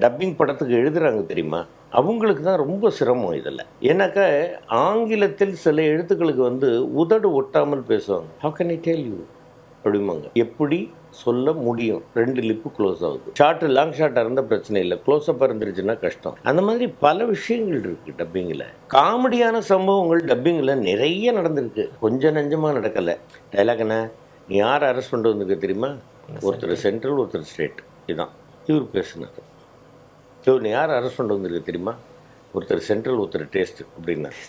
Dubbing படத்துக்கு எழுதுறாங்க தெரியுமா? அவங்களுக்கு தான் ரொம்ப சிரமம் இதில. ஏன்னாக்கா ஆங்கிலத்தில் சில எழுத்துக்களுக்கு வந்து உதடு ஒட்டாமல் பேசுவாங்க. "How can I tell you?" அப்படிம்பாங்க. எப்படி சொல்ல முடியும்? 2 லிப்பு க்ளோஸ் ஆகுது. லாங் ஷாட்டா இருந்தா பிரச்சனை இல்ல. க்ளோஸ் அப்பா இருந்துருச்சுன்னா கஷ்டம். அந்த மாதிரி பல விஷயங்கள் இருக்கு டப்பிங்கில. காமெடியான சம்பவங்கள் டப்பிங்கில நிறைய நடந்திருக்கு. கொஞ்சம் நஞ்சமா நடக்கல. டயலாக் என்ன? "நீ யார அரெஸ்ட் பண்ணிட்டு வந்திருக்க தெரியுமா? ஒருத்தர் சென்ட்ரல், ஒருத்தர் ஸ்டேட்." இதான். இவர் பேசுனாரு. "நீ யார அரெஸ்ட் பண்ணிட்டு வந்திருக்க தெரியுமா? ஒருத்தர் சென்ட்ரல், ஒருத்தர் டேஸ்ட்." அப்படின்னாரு.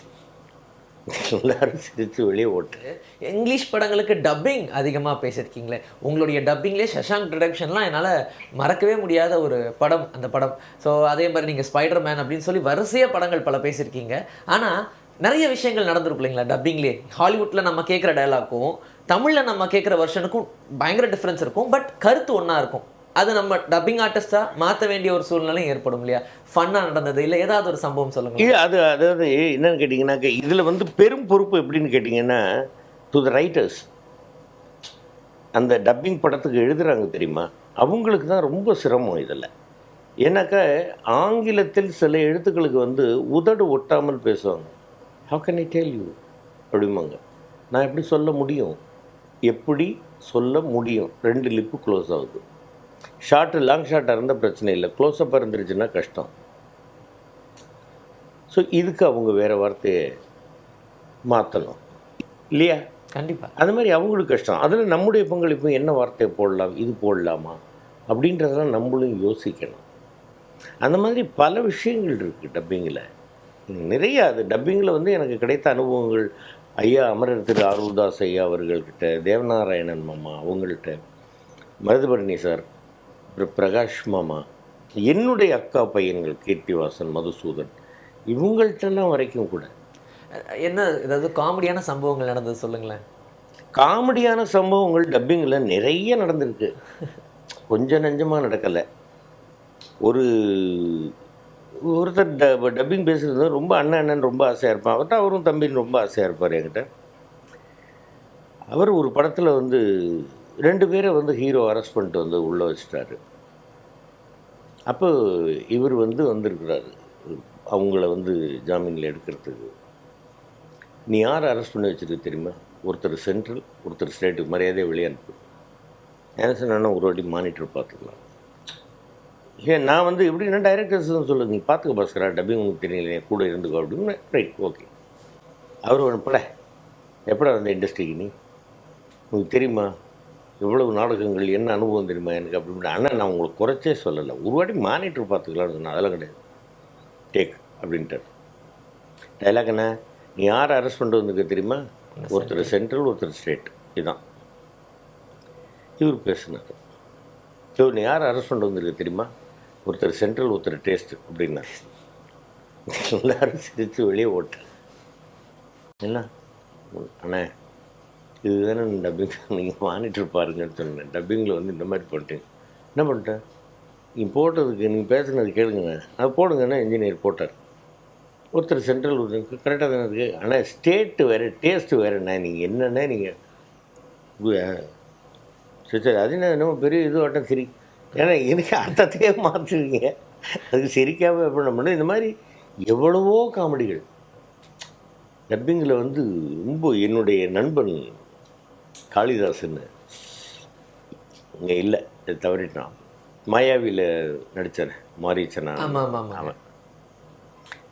எல்லாரும் சிரிச்சு வெளியே ஓட்டு. இங்கிலீஷ் படங்களுக்கு டப்பிங் அதிகமாக பேசியிருக்கீங்களே, உங்களுடைய டப்பிங்லேயே சஷாங்க் ரிடெம்ப்ஷன்லாம் என்னால் மறக்கவே முடியாத ஒரு படம் அந்த படம். ஸோ அதே மாதிரி நீங்கள் ஸ்பைடர் மேன் அப்படின்னு சொல்லி வரிசையாக படங்கள் பல பேசியிருக்கீங்க. ஆனால் நிறைய விஷயங்கள் நடந்திருக்கும் இல்லைங்களா டப்பிங்லேயே? ஹாலிவுட்டில் நம்ம கேட்குற டயலாக்கும் தமிழில் நம்ம கேட்குற வெர்ஷனுக்கும் பயங்கர டிஃப்ரென்ஸ் இருக்கும். பட் கருத்து ஒன்றா இருக்கும். அது நம்ம டப்பிங் ஆர்டிஸ்ட்டாக மாற்ற வேண்டிய ஒரு சூழ்நிலையும் ஏற்படும் இல்லையா? ஃபன்னாக நடந்தது இல்லை ஏதாவது ஒரு சம்பவம் சொல்லுங்கள். இது அதாவது என்னன்னு கேட்டிங்கன்னாக்க, இதில் வந்து பெரும் பொறுப்பு எப்படின்னு கேட்டிங்கன்னா, டு த ரைட்டர்ஸ். அந்த டப்பிங் படத்துக்கு எழுதுறாங்க தெரியுமா? அவங்களுக்கு தான் ரொம்ப சிரமம் இதில. ஏன்னாக்கா ஆங்கிலத்தில் சில எழுத்துக்களுக்கு வந்து உதடு ஒட்டாமல் பேசுவாங்க. "How can I tell you?" அப்படிம்பாங்க. நான் எப்படி சொல்ல முடியும்? எப்படி சொல்ல முடியும்? 2 லிப்பு க்ளோஸ் ஆகுது. லாங் ஷாட்டா இருந்தா பிரச்சனை இல்ல. க்ளோஸ் அப்பா இருந்துருச்சுன்னா கஷ்டம். ஸோ இதுக்கு அவங்க வேறு வார்த்தையை மாற்றணும் இல்லையா? கண்டிப்பாக. அந்த மாதிரி அவங்களுக்கு கஷ்டம். அதில் நம்முடைய பங்களிப்பு என்ன வார்த்தையை போடலாம், இது போடலாமா அப்படின்றதெல்லாம் நம்மளும் யோசிக்கணும். அந்த மாதிரி பல விஷயங்கள் இருக்குது டப்பிங்கில். நிறையா அது டப்பிங்கில் வந்து எனக்கு கிடைத்த அனுபவங்கள் ஐயா அமரர் திரு ஆரூர்தாஸ் ஐயா அவர்கள்கிட்ட, தேவநாராயணன் மாமா அவங்கள்ட்ட, மருதுபரணி சார், பிரகாஷ் மாமா, என்னுடைய அக்கா பையன்கள் கீர்த்திவாசன், மதுசூதன், இவங்கள்ட்டெல்லாம் வரைக்கும் கூட என்ன ஏதாவது காமெடியான சம்பவங்கள் நடந்தது சொல்லுங்களேன். காமெடியான சம்பவங்கள் டப்பிங்கில் நிறைய நடந்திருக்கு. கொஞ்சம் நஞ்சமாக நடக்கலை. ஒருத்தர் டப்பிங் பேசுகிறது ரொம்ப அண்ணன் ரொம்ப ஆசையாக இருப்பான். அவர்கிட்ட அவரும் தம்பின்னு ரொம்ப ஆசையாக இருப்பார் என்கிட்ட. அவர் ஒரு படத்தில் வந்து 2 பேரை வந்து ஹீரோ அரெஸ்ட் பண்ணிட்டு வந்து உள்ளே வச்சுட்டாரு. அப்போ இவர் வந்து வந்திருக்கிறாரு அவங்கள வந்து ஜாமீனில் எடுக்கிறதுக்கு. "நீ யார் அரெஸ்ட் பண்ணி வச்சுருக்கு தெரியுமா? ஒருத்தர் சென்ட்ரல், ஒருத்தர் ஸ்டேட்டுக்கு மரியாதையை வெளியே அனுப்பு." என்ன சொன்னா ஒரு வாட்டி மானிட்டர் பார்த்துக்கலாம். ஏன் நான் வந்து எப்படின்னா டைரக்டர்ஸ் தான் சொல்லுது, "நீ பார்த்துக்க பாஸ்கரா, டப்பிங் உங்களுக்கு தெரியல, என் கூட இருந்துக்கோ." அப்படின்னு. Right, okay. அவர் ஒன்று எப்படா வந்த இண்டஸ்ட்ரிக்கு நீ? உங்களுக்கு தெரியுமா எவ்வளவு நாடகங்கள், என்ன அனுபவம் தெரியுமா எனக்கு அப்படின்னு. "அண்ணா நான் உங்களுக்கு குறைச்சே சொல்லலை, ஒரு வாட்டி மானிட்டர் பார்த்துக்கலாம்னு சொன்னேன்." "அதெல்லாம் கிடையாது, டேக்" அப்படின்ட்டார். டைலாக் என்ன? "நீ யார் அரெஸ்ட் பண்ணிட்டு வந்திருக்க தெரியுமா? ஒருத்தர் சென்ட்ரல், ஒருத்தர் ஸ்டேட்." இதுதான். இவர் பேசுனார். "நீ யார் அரெஸ்ட் பண்ணிட்டு வந்திருக்க தெரியுமா? ஒருத்தர் சென்ட்ரல், ஒருத்தர் டேஸ்ட்." அப்படின்னாரு. எல்லாரும் சிரித்து வெளியே ஓட்டு. என்ன அண்ணே, இதுதானே டப்பிங், நீங்கள் மானிட்டர் பாருங்கன்னு சொன்னேன். டப்பிங்கில் வந்து இந்த மாதிரி பண்ணிட்டேன். என்ன பண்ணிட்டேன்? நீ போட்டதுக்கு, நீங்கள் பேசுனது கேளுங்கண்ணே, அது போடுங்கண்ணே. இன்ஜினியர் போட்டார். ஒருத்தர் சென்ட்ரல், ஒருத்தர் கரெக்டாக தானே இருக்குது. ஆனால் ஸ்டேட்டு வேறு, டேஸ்ட்டு வேறுண்ணே. நீங்கள் என்னென்ன நீங்கள் சரி சரி, அது என்ன பெரிய இது ஆட்டம் சிரி. ஏன்னா எனக்கு அர்த்தத்தையே மாற்றுவீங்க, அதுக்கு சிரிக்காமல் எப்படி பண்ணணும். இந்த மாதிரி எவ்வளவோ காமெடிகள் டப்பிங்கில் வந்து ரொம்ப. என்னுடைய நண்பன் காளிதாசன் இங்கே இல்லை, தவறிட்டான். மாயாவியில் நடித்தார் மாரீச்சனா. அவன்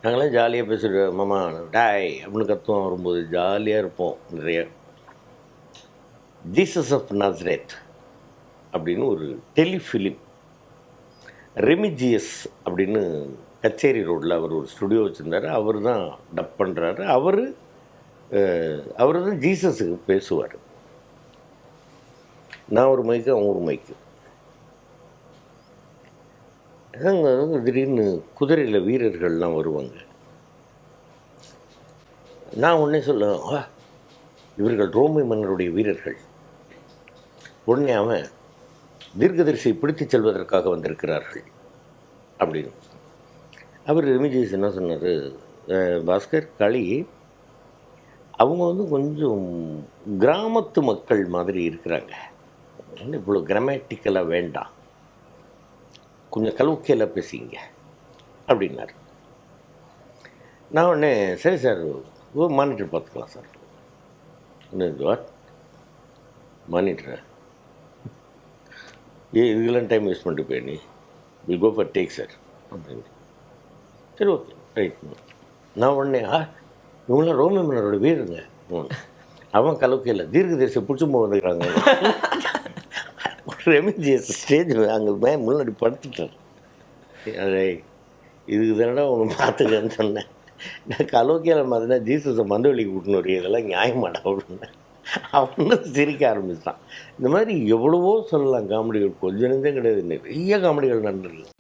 நாங்களாம் ஜாலியாக பேசிட்டு மாமா டாய் அப்படின்னு கத்துவோம். வரும்போது ஜாலியாக இருப்போம். நிறைய ஜீசஸ் ஆஃப் நாசரேத் அப்படின்னு ஒரு டெலிஃபிலிம், ரெமிஜியஸ் அப்படின்னு கச்சேரி ரோட்டில் அவர் ஒரு ஸ்டுடியோ வச்சுருந்தார். அவர் தான் டப் பண்ணுறாரு. அவர் தான் ஜீசஸுக்கு பேசுவார். நான் ஒரு மைக்கு, அவங்க ஒரு மைக்கு. அங்கே திடீர்னு குதிரையில் வீரர்கள்லாம் வருவாங்க. நான் உடனே சொல்லுவேன், இவர்கள் ரோமை மன்னருடைய வீரர்கள். உடனே அவன், தீர்க்கதரிசியை பிடித்துச் செல்வதற்காக வந்திருக்கிறார்கள் அப்படின்னு. அவர் ரெமிஜியஸ் என்ன சொன்னார், பாஸ்கர் களி அவங்க வந்து கொஞ்சம் கிராமத்து மக்கள் மாதிரி இருக்கிறாங்க, இவ்வளோ கிராமட்டிக்கலாக வேண்டாம். கொஞ்சம் கலவுக்கையில் பேசிங்க அப்படின்னாரு. நான் உடனே சரி சார் மானிட்டர் பார்த்துக்கலாம் சார். வாட் மானிட்டரா? இதுக்கெல்லாம் டைம் வேஸ்ட் பண்ணிட்டு போய் நீ will go for take sir அப்படின்னு. சரி ஓகே ரைட். நான் உடனே இவங்களாம் ரோமியோ மன்னரோட வீடுங்க. அவன் கலவுக்கையில் தீர்க்கதரிசி பிடிச்சி வந்துக்கிறாங்க. ரெமிஜியஸ் ஸ்டேஜ் அங்கே முன்னாடி படுத்துட்டார். அதை இதுக்கு தானடா ஒன்று பார்த்துக்கன்னு சொன்னேன். நான் கலோக்கியில் மாதிரினா ஜீசஸை மந்தவெளிக்கு கூட்டின்னு வரையும் இதெல்லாம் நியாயமாடா அப்படின்னு அவனும் சிரிக்க ஆரம்பிச்சிட்டான். இந்த மாதிரி எவ்வளவோ சொல்லலாம் காமெடிகள், கொஞ்சம் நெஞ்சம் கிடையாது, நிறைய காமெடிகள் நடந்துருக்கு.